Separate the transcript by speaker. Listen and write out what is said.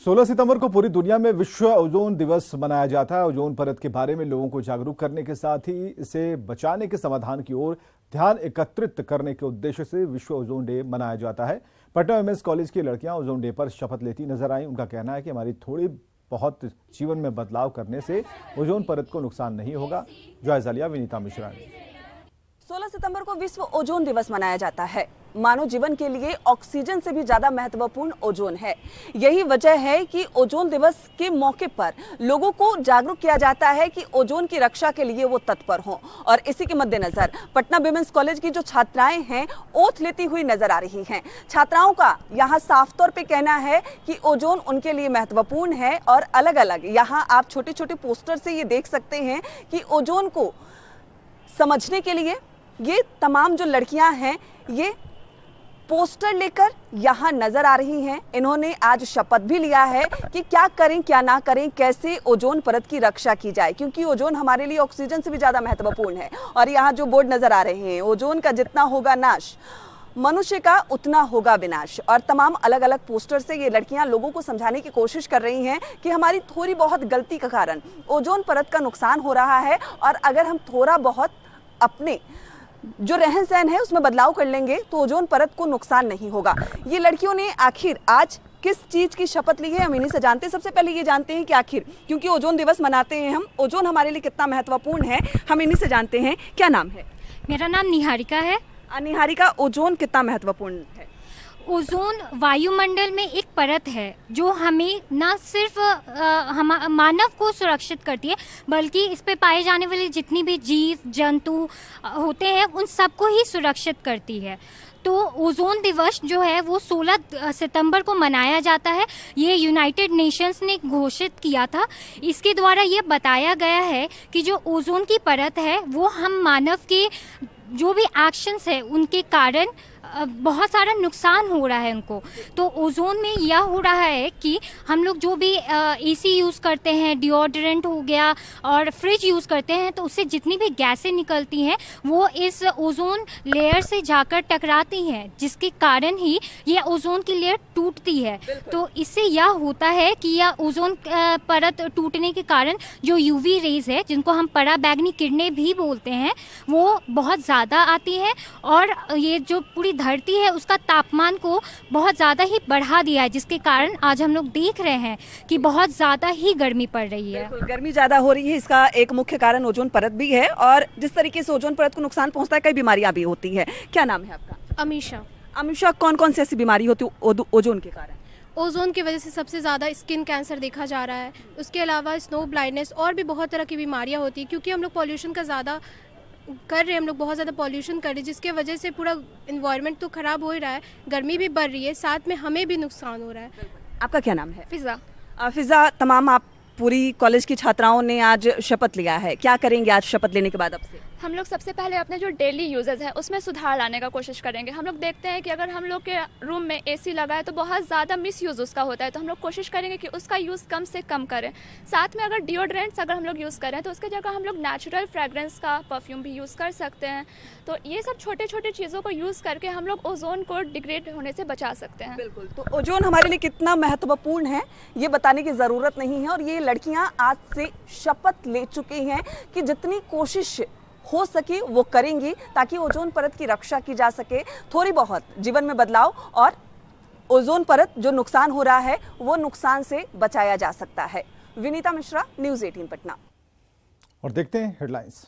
Speaker 1: 16 सितंबर को पूरी दुनिया में विश्व ओजोन दिवस मनाया जाता है। ओजोन परत के बारे में लोगों को जागरूक करने के साथ ही इसे बचाने के समाधान की ओर ध्यान एकत्रित करने के उद्देश्य से विश्व ओजोन डे मनाया जाता है। पटना एमएस कॉलेज की लड़कियां ओजोन डे पर शपथ लेती नजर आई। उनका कहना है कि हमारी थोड़ी बहुत जीवन में बदलाव करने से ओजोन परत को नुकसान नहीं होगा। जायजा लिया विनीता मिश्रा ने।
Speaker 2: 16 सितंबर को विश्व ओजोन दिवस मनाया जाता है। मानव जीवन के लिए ऑक्सीजन से भी ज्यादा महत्वपूर्ण ओजोन है। यही वजह है कि ओजोन दिवस के मौके पर लोगों को जागरूक किया जाता है कि ओजोन की रक्षा के लिए वो तत्पर हों। और इसी के मद्देनजर पटना विमेंस कॉलेज की जो छात्राएं हैं ओथ लेती हुई नजर आ रही हैं। छात्राओं का यहाँ साफ तौर पे कहना है कि ओजोन उनके लिए महत्वपूर्ण है और अलग अलग यहाँ आप छोटे छोटे पोस्टर से ये देख सकते हैं कि ओजोन को समझने के लिए ये तमाम जो लड़कियां हैं ये पोस्टर लेकर यहाँ नजर आ रही हैं। इन्होंने आज शपथ भी लिया है कि क्या करें क्या ना करें, कैसे ओजोन परत की रक्षा की जाए, क्योंकि ओजोन हमारे लिए ऑक्सीजन से भी ज्यादा महत्वपूर्ण है। और यहाँ जो बोर्ड नजर आ रहे हैं, ओजोन का जितना होगा नाश मनुष्य का उतना होगा विनाश। और तमाम अलग अलग पोस्टर से ये लड़कियां लोगों को समझाने की कोशिश कर रही हैं कि हमारी थोड़ी बहुत गलती के कारण ओजोन परत का नुकसान हो रहा है और अगर हम थोड़ा बहुत अपने जो रहन सहन है उसमें बदलाव कर लेंगे तो ओजोन परत को नुकसान नहीं होगा। ये लड़कियों ने आखिर आज किस चीज की शपथ ली है हम इन्हीं से जानते हैं। सबसे पहले ये जानते हैं कि आखिर क्योंकि ओजोन दिवस मनाते हैं हम, ओजोन हमारे लिए कितना महत्वपूर्ण है हम इन्हीं से जानते हैं। क्या नाम है?
Speaker 3: मेरा नाम निहारिका है।
Speaker 2: निहारिका, ओजोन कितना महत्वपूर्ण है?
Speaker 3: ओजोन वायुमंडल में एक परत है जो हमें न सिर्फ मानव को सुरक्षित करती है बल्कि इस पे पाए जाने वाले जितनी भी जीव जंतु होते हैं उन सबको ही सुरक्षित करती है। तो ओजोन दिवस जो है वो 16 सितंबर को मनाया जाता है। ये यूनाइटेड नेशंस ने घोषित किया था। इसके द्वारा ये बताया गया है कि जो ओजोन की परत है वो हम मानव के जो भी एक्शंस है उनके कारण बहुत सारा नुकसान हो रहा है उनको। तो ओजोन में यह हो रहा है कि हम लोग जो भी एसी यूज़ करते हैं, डिओड्रेंट हो गया और फ्रिज यूज़ करते हैं तो उससे जितनी भी गैसें निकलती हैं वो इस ओजोन लेयर से जाकर टकराती हैं, जिसके कारण ही ये ओजोन की लेयर टूटती है। तो इससे यह होता है कि यह ओजोन परत टूटने के कारण जो यूवी रेज है जिनको हम पराबैंगनी किरणें भी बोलते हैं वो बहुत ज़्यादा आती हैं और ये जो पूरी धरती है उसका तापमान को बहुत ज़्यादा ही बढ़ा दिया है, जिसके कारण आज हम लोग देख रहे हैं कि बहुत ज़्यादा ही गर्मी पड़ रही है।
Speaker 2: गर्मी ज़्यादा हो रही है, इसका एक मुख्य कारण ओजोन परत भी है और जिस तरीके से ओजोन परत को नुकसान पहुंचता है कई बीमारियां भी होती है। क्या नाम है आपका?
Speaker 4: अमीशा।
Speaker 2: अमीशा, कौन कौन सी ऐसी बीमारी होती है ओजोन के कारण?
Speaker 4: ओजोन की वजह से सबसे ज़्यादा स्किन कैंसर देखा जा रहा है। उसके अलावा स्नो ब्लाइंडनेस और भी बहुत तरह की बीमारियाँ होती हैं क्योंकि हम लोग पॉल्यूशन का ज़्यादा कर रहे हैं। हम लोग बहुत ज़्यादा पॉल्यूशन कर रहे हैं जिसके वजह से पूरा इन्वायरमेंट तो ख़राब हो ही रहा है, गर्मी भी बढ़ रही है, साथ में हमें भी नुकसान हो रहा है।
Speaker 2: आपका क्या नाम है?
Speaker 4: फिज़ा।
Speaker 2: फिज़ा, तमाम आप पूरी कॉलेज की छात्राओं ने आज शपथ लिया है, क्या करेंगे आज शपथ लेने के बाद? अब से
Speaker 5: हम लोग सबसे पहले अपने जो डेली यूजेस है उसमें सुधार लाने का कोशिश करेंगे। हम लोग देखते हैं कि अगर हम लोग के रूम में एसी लगा है तो बहुत ज़्यादा मिस यूज़ उसका होता है, तो हम लोग कोशिश करेंगे कि उसका यूज़ कम से कम करें। साथ में अगर डिओड्रेंट्स अगर हम लोग यूज़ करें तो उसके जगह हम लोग नेचुरल फ्रेगरेंस का परफ्यूम भी यूज़ कर सकते हैं। तो ये सब छोटे छोटे चीज़ों को यूज़ करके हम लोग ओजोन को डिग्रेड होने से बचा सकते हैं।
Speaker 2: बिल्कुल। तो ओजोन हमारे लिए कितना महत्वपूर्ण है ये बताने की ज़रूरत नहीं है और ये लड़कियाँ आज से शपथ ले चुकी हैं कि जितनी कोशिश हो सके वो करेंगी ताकि ओजोन परत की रक्षा की जा सके, थोड़ी बहुत जीवन में बदलाव और ओजोन परत जो नुकसान हो रहा है वो नुकसान से बचाया जा सकता है। विनीता मिश्रा, न्यूज़ 18 पटना।
Speaker 1: और देखते हैं हेडलाइंस।